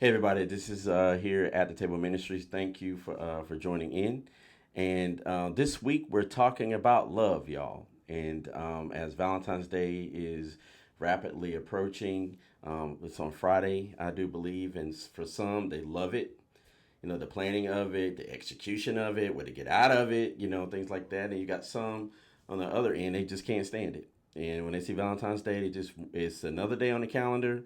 Hey everybody, this is here at the Table Ministries. Thank you for joining in. And this week we're talking about love, y'all. And as Valentine's Day is rapidly approaching, it's on Friday, I do believe, and for some they love it. You know, the planning of it, the execution of it, what to get out of it, things like that. And you got some on the other end, they just can't stand it. And when they see Valentine's Day, it's another day on the calendar.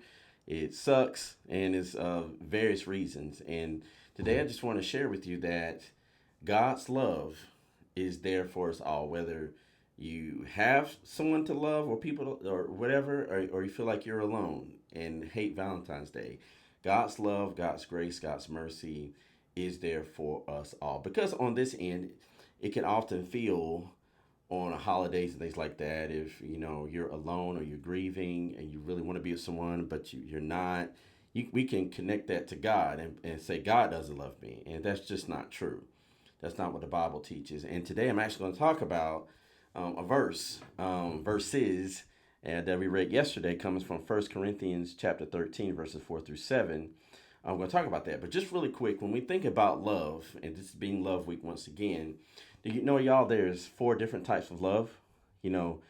It sucks, and it's various reasons. And today, I just want to share with you that God's love is there for us all, whether you have someone to love or people or whatever, or you feel like you're alone and hate Valentine's Day. God's love, God's grace, God's mercy is there for us all. Because on this end, it can often feel on holidays and things like that, if you're alone or you're grieving and you really want to be with someone but you're not, we can connect that to God and say God doesn't love me, and that's just not true. That's not what the Bible teaches. And today I'm actually going to talk about a verses and that we read yesterday, comes from 1 Corinthians chapter 13 verses 4 through 7. I'm going to talk about that. But just really quick, when we think about love, and this being Love Week once again, do you know, y'all, there's four different types of love? You know,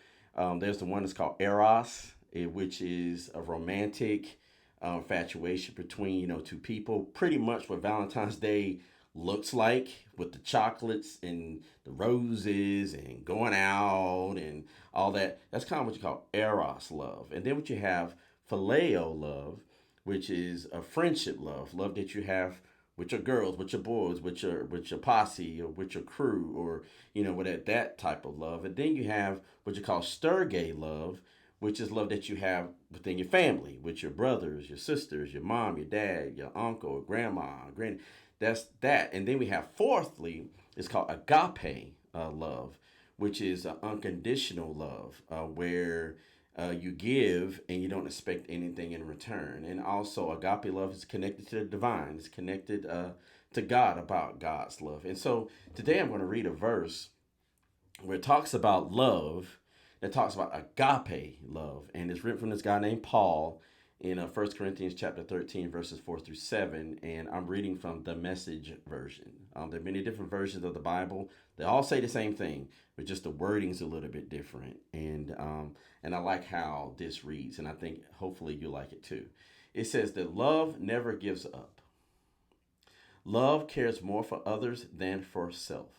there's the one that's called Eros, which is a romantic infatuation between, two people. Pretty much what Valentine's Day looks like, with the chocolates and the roses and going out and all that. That's kind of what you call Eros love. And then what you have Phileo love, which is a friendship love that you have with your girls, with your boys, with your posse, or with your crew, or with that type of love. And then you have what you call Sturgay love, which is love that you have within your family, with your brothers, your sisters, your mom, your dad, your uncle, grandma, granny. That's that. And then we have fourthly, it's called agape love, which is unconditional love, where you give and you don't expect anything in return. And also, agape love is connected to the divine. It's connected to God, about God's love. And so today I'm going to read a verse where it talks about love. It talks about agape love, and it's written from this guy named Paul in 1 Corinthians chapter 13, verses 4 through 7. And I'm reading from the Message version. There are many different versions of the Bible. They all say the same thing, but just the wording's a little bit different. And I like how this reads, and I think hopefully you like it too. It says that love never gives up. Love cares more for others than for self.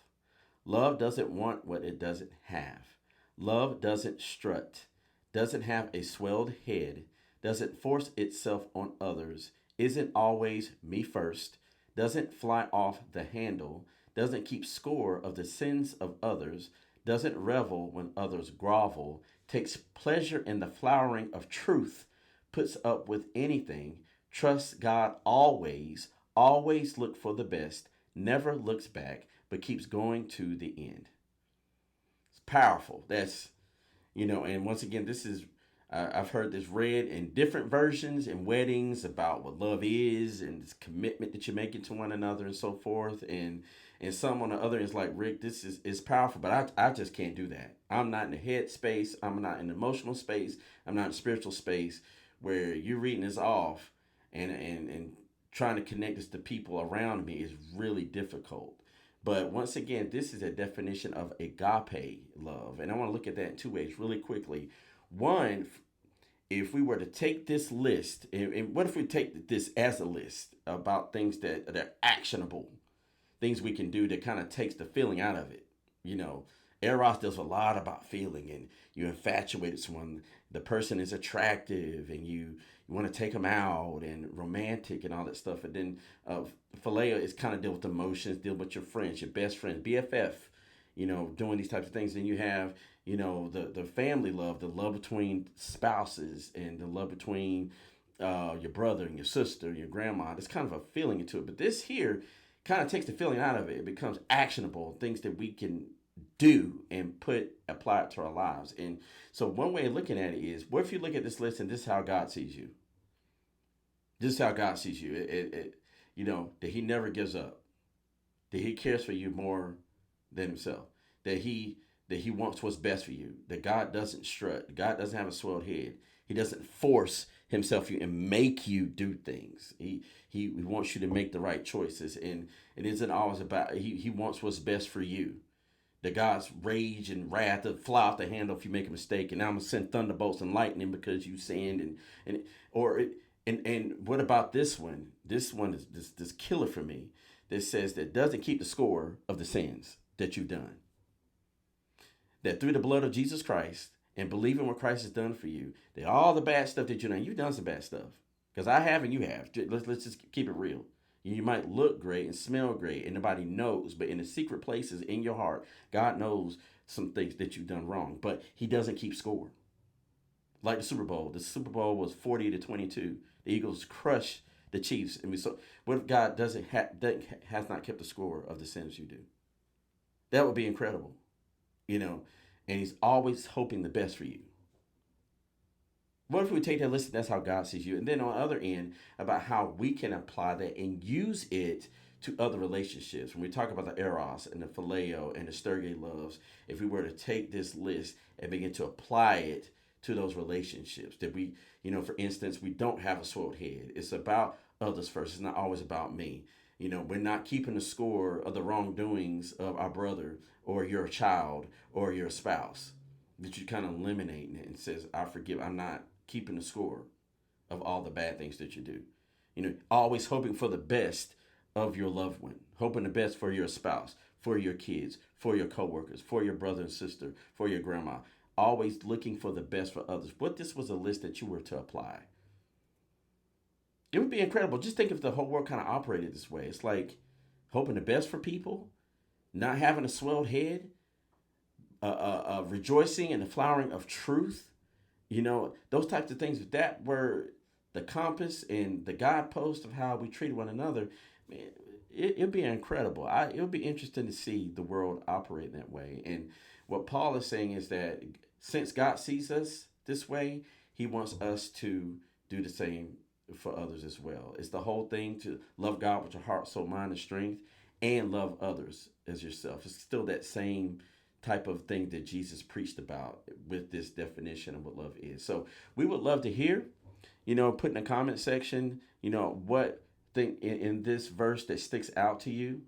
Love doesn't want what it doesn't have. Love doesn't strut, doesn't have a swelled head, doesn't force itself on others, isn't always me first, doesn't fly off the handle, doesn't keep score of the sins of others, doesn't revel when others grovel, takes pleasure in the flowering of truth, puts up with anything, trusts God always, always look for the best, never looks back, but keeps going to the end. It's powerful. And once again, this is, I've heard this read in different versions in weddings about what love is and this commitment that you're making to one another and so forth. And some on the other end is like, Rick, this is powerful, but I just can't do that. I'm not in the head space. I'm not in the emotional space. I'm not in the spiritual space where you're reading this off and trying to connect this to people around me is really difficult. But once again, this is a definition of agape love. And I want to look at that in two ways really quickly. One, if we were to take this list, and what if we take this as a list about things that are actionable, things we can do that kind of takes the feeling out of it. You know, Eros does a lot about feeling, and you infatuated with someone. The person is attractive, and you want to take them out, and romantic, and all that stuff. And then Philea is kind of deal with emotions, deal with your friends, your best friends, BFF. Doing these types of things. Then you have the family love, the love between spouses, and the love between your brother and your sister, your grandma. There's kind of a feeling into it. But this here kind of takes the feeling out of it. It becomes actionable, things that we can do and apply it to our lives. And so one way of looking at it is, what if you look at this list and this is how God sees you? This is how God sees you. That He never gives up. That He cares for you more than Himself. That He wants what's best for you. That God doesn't strut. God doesn't have a swelled head. He doesn't force himself you and make you do things. He wants you to make the right choices, and it isn't always about he wants what's best for you. The God's rage and wrath to fly off the handle if you make a mistake, and I'm gonna send thunderbolts and lightning because you sinned, and or it, and what about this one? This one is this killer for me. That says that doesn't keep the score of the sins that you've done. That through the blood of Jesus Christ and believing what Christ has done for you, that all the bad stuff that you've done some bad stuff. Because I have and you have. Let's just keep it real. You might look great and smell great and nobody knows, but in the secret places in your heart, God knows some things that you've done wrong, but He doesn't keep score. Like the Super Bowl. The Super Bowl was 40-22. The Eagles crushed the Chiefs. I mean, so what if God has not kept the score of the sins you do? That would be incredible, you know. And He's always hoping the best for you. What if we take that list? That's how God sees you, and then on the other end about how we can apply that and use it to other relationships. When we talk about the eros and the phileo and the Sturge loves, if we were to take this list and begin to apply it to those relationships, that we, for instance, we don't have a swelled head. It's about others first. It's not always about me. We're not keeping the score of the wrongdoings of our brother or your child or your spouse. That you kind of eliminating it and says, I forgive. I'm not keeping the score of all the bad things that you do. Always hoping for the best of your loved one, hoping the best for your spouse, for your kids, for your coworkers, for your brother and sister, for your grandma. Always looking for the best for others. What this was a list that you were to apply. It would be incredible. Just think if the whole world kind of operated this way. It's like hoping the best for people, not having a swelled head, rejoicing in the flowering of truth. Those types of things. If that were the compass and the guidepost of how we treat one another, man, it'd be incredible. It would be interesting to see the world operate that way. And what Paul is saying is that since God sees us this way, He wants us to do the same for others as well. It's the whole thing to love God with your heart, soul, mind, and strength, and love others as yourself. It's still that same type of thing that Jesus preached about with this definition of what love is. So we would love to hear, put in the comment section, what thing in this verse that sticks out to you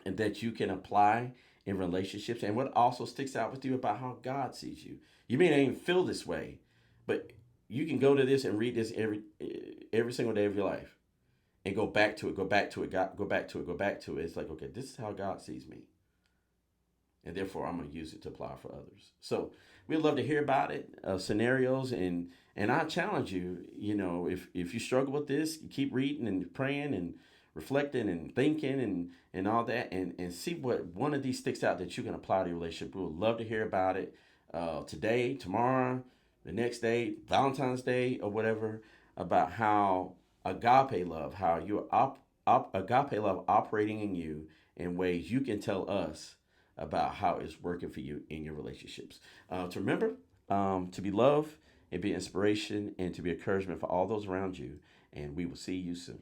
and that you can apply in relationships, and what also sticks out with you about how God sees you. You may not even feel this way, but you can go to this and read this every single day of your life and go back to it, go back to it, go back to it, go back to it. It's like, okay, this is how God sees me. And therefore, I'm going to use it to apply for others. So we'd love to hear about it, scenarios, and I challenge you, if you struggle with this, you keep reading and praying and reflecting and thinking and all that, and see what one of these sticks out that you can apply to your relationship. We would love to hear about it today, tomorrow, the next day, Valentine's Day, or whatever, about how agape love, how your agape love operating in you in ways you can tell us about how it's working for you in your relationships. To remember, to be love and be inspiration and to be encouragement for all those around you. And we will see you soon.